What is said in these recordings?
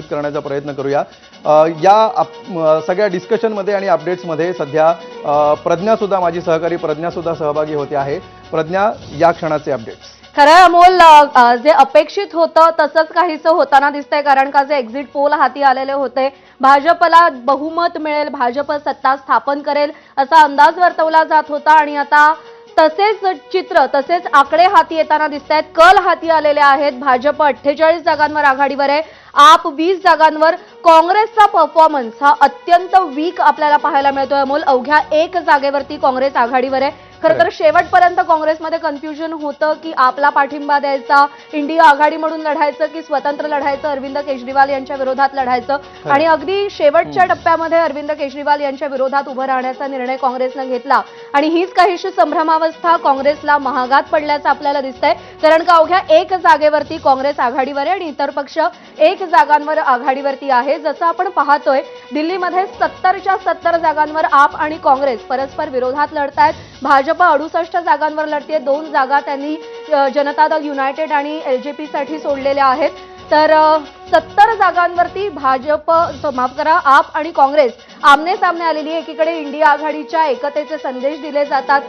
करण्याचा प्रयत्न करूया। सगळ्या डिस्कशनमध्ये आणि अपडेट्समध्ये सध्या प्रज्ञा सुद्धा माझी सहकारी प्रज्ञा सुद्धा सहभागी होते आहे। प्रज्ञा, या क्षणाचे अपडेट्स। खरं अमोल, जे अपेक्षित होतं तसंच काहीसं होताना दिसतंय, कारण का जे एक्झिट पोल हाती आलेले होते, भाजपला बहुमत मिळेल, भाजप सत्ता स्थापन करेल असा अंदाज वर्तवला जात होता आणि आता तसेच चित्र, तसेच आकडे हाती येताना दिसतायत। कल हाती आलेले आहेत। भाजप 48 जागांवर आघाडीवर आहे, आप 20 जागांवर। काँग्रेसचा परफॉर्मन्स हा अत्यंत वीक आपल्याला पाहायला मिळतोय अमोल। अवघ्या 1 जागेवरती काँग्रेस आघाडीवर आहे। खरं तर शेवटपर्यंत काँग्रेसमध्ये कन्फ्युजन होतं की आपला पाठिंबा द्यायचा, इंडिया आघाडी म्हणून लढायचं की स्वतंत्र लढायचं, अरविंद केजरीवाल यांच्या विरोधात लढायचं। आणि अगदी शेवटच्या टप्प्यामध्ये अरविंद केजरीवाल यांच्या विरोधात उभं राहण्याचा निर्णय काँग्रेसनं घेतला आणि हीच काहीशी संभ्रमावस्था काँग्रेसला महागात पडल्याचं आपल्याला दिसतंय, कारण का अवघ्या 1 जागेवरती काँग्रेस आघाडीवर आहे आणि इतर पक्ष 1 जागांवर आघाडीवरती आहे। जसं आपण पाहतोय, दिल्लीमध्ये 70च्या 70 जागांवर आप आणि काँग्रेस परस्पर विरोधात लढतायत। भाजप 68 जागांवर लढते, 2 जागा त्यांनी जनता दल युनायटेड आणि एलजेपी साठी सोडलेल्या आहेत। तर 70 जागांवरती भाजप, माफ करा, आप आणि काँग्रेस आमने सामने आलेली आहे। एकीकडे इंडिया आघाडीच्या एकतेचे संदेश दिले जातात,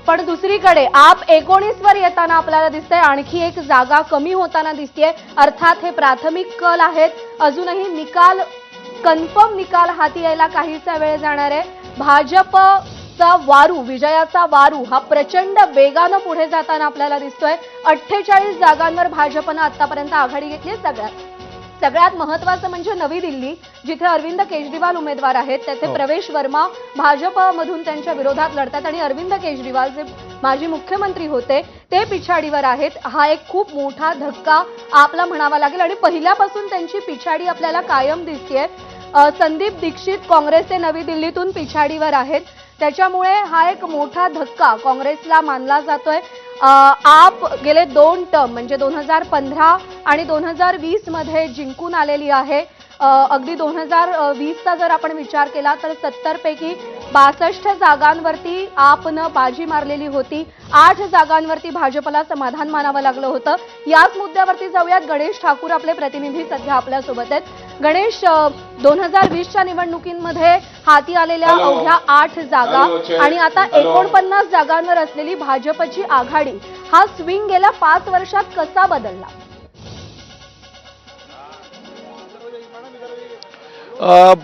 पण दुसरीकडे आप 19 वर येताना आपल्याला दिसतंय आणखी 1 जागा कमी होताना दिसतेय। अर्थात हे प्राथमिक कल आहेत, अजूनही निकाल, कन्फर्म निकाल हाती यायला काहीसा वेळ जाणार आहे। भाजपचा वारू, विजयाचा वारू हा प्रचंड वेगानं पुढे जाताना आपल्याला दिसतोय। 48 जागांवर भाजपनं आतापर्यंत आघाडी घेतली। सगळ्यात महत्त्वाचं म्हणजे नवी दिल्ली, जिथे अरविंद केजरीवाल उमेदवार आहेत, तेथे प्रवेश वर्मा भाजपमधून त्यांच्या विरोधात लढतात आणि अरविंद केजरीवाल जे माजी मुख्यमंत्री होते ते पिछाडीवर आहेत। हा एक खूप मोठा धक्का आपला म्हणावा लागेल आणि पहिल्यापासून त्यांची पिछाडी आपल्याला कायम दिसतेय। संदीप दीक्षित काँग्रेसचे नवी दिल्लीतून पिछाडीवर आहेत, त्याच्यामुळे हा एक मोठा धक्का काँग्रेसला मानला जातोय। आप गेले 2 टर्म म्हणजे 2015 आणि 2020 मध्ये जिंकून आलेली आहे। अगदी 2020चा जर आपण विचार केला तर 70 पैकी 62 जागांवरती आपनं बाजी मारलेली होती। 8 जागांवरती भाजपला समाधान मानावं लागलं होतं। याच मुद्द्यावरती जाऊयात। गणेश ठाकूर आपले प्रतिनिधी सध्या आपल्यासोबत आहेत। गणेश, 2020च्या निवडणुकीमध्ये हाती आलेल्या अवघ्या 8 जागा आणि आता 49 जागांवर असलेली भाजपची आघाडी, हा स्विंग गेल्या 5 वर्षात कसा बदलला?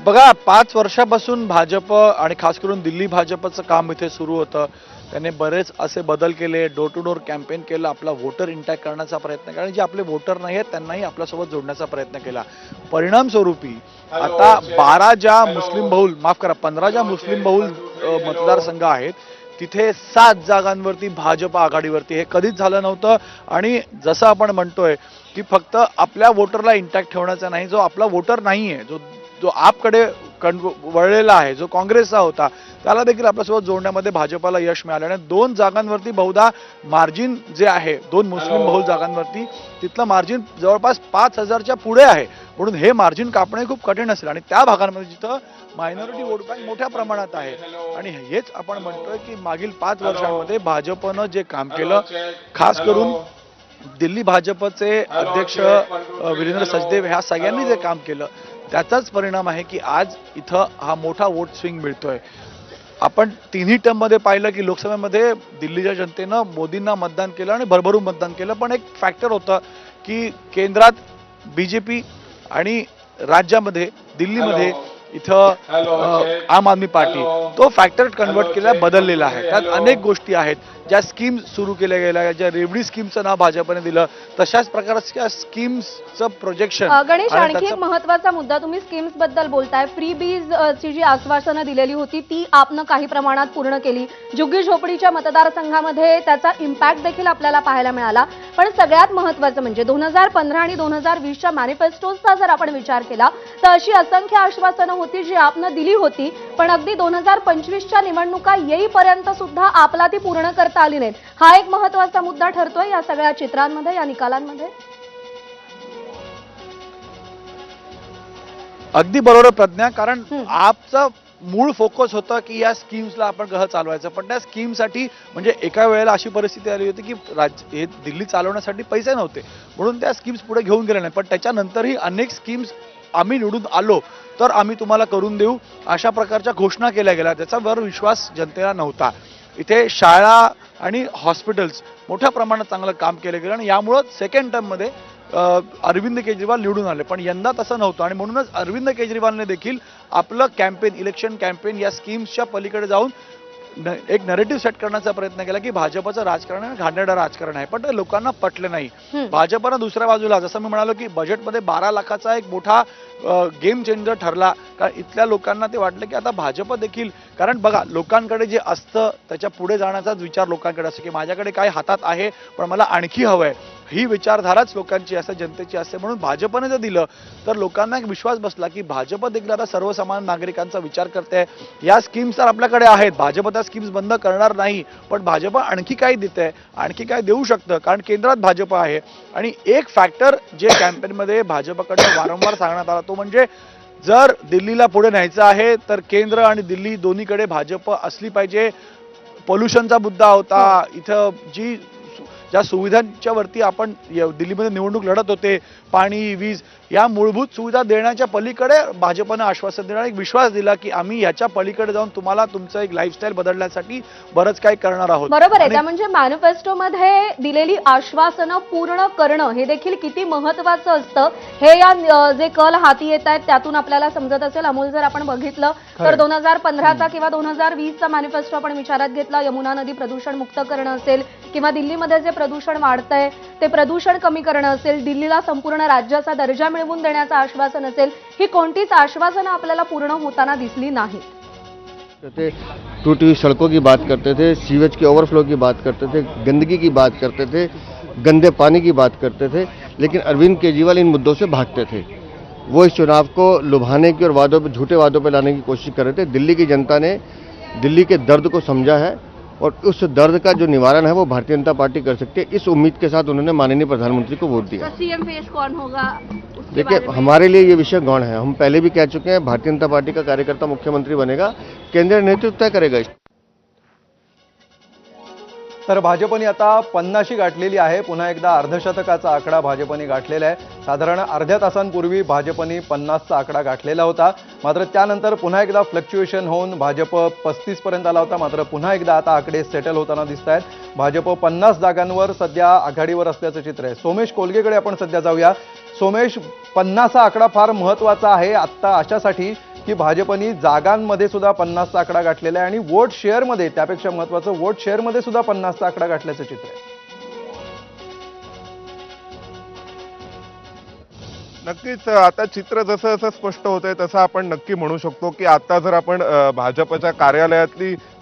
बघा, 5 वर्षापासून भाजप आणि खास करून दिल्ली भाजपचं काम इथे सुरू होतं। त्याने बरेच असे बदल केले, डोर टू डोर कॅम्पेन केलं, आपला वोटर इंटॅक्ट करण्याचा प्रयत्न केला आणि जे आपले वोटर नाही आहेत त्यांनाही आपल्यासोबत जोडण्याचा प्रयत्न केला। परिणाम स्वरूपी आता 15 ज्या मुस्लिम बहुल मतदारसंघ आहेत तिथे 7 जागांवरती भाजप आघाडीवरती। हे कधीच झालं नव्हतं आणि जसं आपण म्हणतोय की फक्त आपल्या वोटरला इंटॅक्ट ठेवण्याचा नाही, जो आपला वोटर नाहीये, जो आपकडे वळलेला आहे, जो काँग्रेसचा होता, त्याला देखील आपल्यासोबत जोडण्यामध्ये भाजपला यश मिळालं आणि 2 जागांवरती बहुधा मार्जिन जे आहे, 2 मुस्लिम बहुल जागांवरती तिथलं मार्जिन जवळपास 5000च्या पुढे आहे। म्हणून हे मार्जिन कापणे खूप कठीण असेल आणि त्या भागांमध्ये जिथं मायनॉरिटी वोट बँक मोठ्या प्रमाणात आहे आणि हेच आपण म्हणतोय की मागील 5 वर्षांमध्ये भाजपनं जे काम केलं, खास करून दिल्ली भाजपचे अध्यक्ष वीरेंद्र सचदेव ह्या सगळ्यांनी जे काम केलं, त्याचाच परिणाम आहे की आज इथं हा मोठा वोट स्विंग मिळतोय। आपण तिन्ही टर्ममध्ये पाहिलं की लोकसभेमध्ये दिल्लीच्या जनतेनं मोदींना मतदान केलं आणि भरभरून मतदान केलं, पण एक फॅक्टर होतं की केंद्रात बीजेपी आणि राज्यामध्ये दिल्लीमध्ये इथं आम आदमी पार्टी, तो फॅक्टर कन्वर्ट केला, बदललेला आहे। त्यात अनेक गोष्टी आहेत, ज्या स्कीम्स सुरू केल्या गेल्या, ज्या रेवडी स्कीमचं नाव भाजपने दिलं, तशाच प्रकारच्या स्कीम्सचं प्रोजेक्शन। गणेश, आणखी एक महत्त्वाचा मुद्दा, तुम्ही स्कीम्स बद्दल बोलताय, फ्री बीज ची जी आश्वासनं दिलेली होती ती आपनं काही प्रमाणात पूर्ण केली। झुग्गी झोपडीच्या मतदारसंघामध्ये त्याचा इम्पॅक्ट देखील आपल्याला पाहायला मिळाला, पण सगळ्यात महत्त्वाचं म्हणजे 2015 आणि 2020च्या मॅनिफेस्टोचा जर आपण विचार केला तर अशी असंख्य आश्वासनं होती जी आपनं दिली होती, पण अगदी 2025च्या निवडणुका येईपर्यंत सुद्धा आपला ती पूर्ण करता आली नाहीत। हा एक महत्त्वाचा मुद्दा ठरतोय या सगळ्या चित्रांमध्ये, या निकालांमध्ये। अगदी बरोबर प्रज्ञा, कारण आपचा मूळ फोकस होतं की या स्कीम्सला आपण कसं चालवायचं, पण त्या स्कीमसाठी म्हणजे एका वेळेला अशी परिस्थिती आली होती की हे दिल्ली चालवण्यासाठी पैसे नव्हते, म्हणून त्या स्कीम्स पुढे घेऊन गेल्या नाही. पण त्याच्यानंतरही अनेक स्कीम्स आम्ही निवडून आलो तर आम्ही तुम्हाला करून देऊ अशा प्रकारच्या घोषणा केल्या गेल्या, त्याच्यावर विश्वास जनतेला नव्हता. इथे शाळा आणि हॉस्पिटल्स मोठ्या प्रमाणात चांगलं काम केलं गेलं आणि यामुळं सेकंड टर्ममध्ये अरविंद केजरीवाल निवडून आले. पण यंदा तसं नव्हतं आणि म्हणूनच अरविंद केजरीवालने देखील आपलं कॅम्पेन, इलेक्शन कॅम्पेन या स्कीम्सच्या पलीकडे जाऊन एक नरेटिव्ह सेट करण्याचा प्रयत्न केला की भाजपचं राजकारण आहे, घाणेरडं राजकारण आहे. पण ते लोकांना पटलं नाही. भाजपनं दुसऱ्या बाजूला जसं मी म्हणालो की बजेटमध्ये 12 लाखाचा एक मोठा गेम चेंजर ठरला. कारण इथल्या लोकांना ते वाटलं की आता भाजप देखील, कारण बघा लोकांकडे जे असतं त्याच्या पुढे जाण्याचाच विचार लोकांकडे असतो की माझ्याकडे काय हातात आहे पण मला आणखी हवंय, ही विचारधाराच लोकांची असते, जनतेची असते. म्हणून भाजपने जर दिलं तर लोकांना एक विश्वास बसला की भाजप देखील आता सर्वसामान्य नागरिकांचा विचार करते. या स्कीम्स तर आपल्याकडे आहेत, भाजप त्या स्कीम्स बंद करणार नाही, पण भाजप आणखी काय देते, आणखी काय देऊ शकतं, कारण केंद्रात भाजप आहे. आणि एक फॅक्टर जे कॅम्पेनमध्ये भाजपकडनं वारंवार सांगण्यात आला तो म्हणजे जर दिल्लीला पुढे न्यायचं आहे तर केंद्र आणि दिल्ली दोन्हीकडे भाजप असली पाहिजे. पोल्युशनचा मुद्दा होता, इथं ज्या सुविधांच्या वरती आपण दिल्लीमध्ये निवडणूक लढत होते, पाणी, वीज या मूलभूत सुविधा देण्याच्या पलीकडे भाजपनं आश्वासन देणार, एक विश्वास दिला की आम्ही याच्या पलीकडे जाऊन तुम्हाला तुमचं एक लाईफस्टाईल बदलण्यासाठी बरंच काही करणार आहोत. बरोबर आहे. त्या म्हणजे मॅनिफेस्टोमध्ये दिलेली आश्वासनं पूर्ण करणं हे देखील किती महत्वाचं असतं हे या जे कल हाती येत आहेत त्यातून आपल्याला समजत असेल. अमोल, जर आपण बघितलं तर 2015चा किंवा 2020चा मॅनिफेस्टो आपण विचारात घेतला, यमुना नदी प्रदूषण मुक्त करणं असेल किंवा दिल्लीमध्ये जे प्रदूषण वाढतंय ते प्रदूषण कमी करणं असेल, दिल्लीला संपूर्ण राज्याचा दर्जा मिळवून देण्याचं आश्वासन असेल, ही कोणतीच आश्वासनं आपल्याला पूर्ण होताना दिसली नाहीत. थे टूटी हुई सड़कों की बात करते थे, सीवेज के ओवरफ्लो की बात करते थे, गंदगी की बात करते थे, गंदे पानी की बात करते थे, लेकिन अरविंद केजरीवाल इन मुद्दों से भागते थे. वो इस चुनाव को लुभाने की और वादों पे, झूठे वादों पे लाने की कोशिश कर रहे थे. दिल्ली की जनता ने दिल्ली के दर्द को समझा है और उस दर्द का जो निवारण है वो भारतीय जनता पार्टी कर सकती है. इस उम्मीद के साथ उन्होंने माननीय प्रधानमंत्री को वोट दिया. सीएम फेस कौन होगा? देखिए, हमारे लिए ये विषय गौण है. हम पहले भी कह चुके हैं, भारतीय जनता पार्टी का कार्यकर्ता मुख्यमंत्री बनेगा, केंद्रीय नेतृत्व तय करेगा. तर भाजपने आता 50शी गाठलेली आहे. पुन्हा एकदा अर्धशतकाचा आकडा भाजपने गाठलेला आहे. साधारण अर्ध्या तासांपूर्वी भाजपने 50चा आकडा गाठलेला होता. मात्र त्यानंतर पुन्हा एकदा फ्लक्च्युएशन होऊन भाजप 35 पर्यंत आला होता. मात्र पुन्हा एकदा आता आकडे सेटल होताना दिसत आहेत. भाजप 50 जागांवर सध्या आघाडीवर असल्याचं चित्र आहे. सोमेश कोलगेकडे आपण सध्या जाऊया. सोमेश, 50चा आकडा फार महत्वाचा आहे आत्ता अशासाठी की भाजपनी जागांमध्ये सुद्धा 50चा आकडा गाठलेला आहे आणि वोट शेअरमध्ये, त्यापेक्षा महत्वाचं वोट शेअरमध्ये सुद्धा 50चा आकडा गाठल्याचं चित्र आहे. नक्कीच आता चित्र जसं जसं स्पष्ट होतंय तसं आपण नक्की म्हणू शकतो की आता जर आपण भाजपच्या कार्यालयातली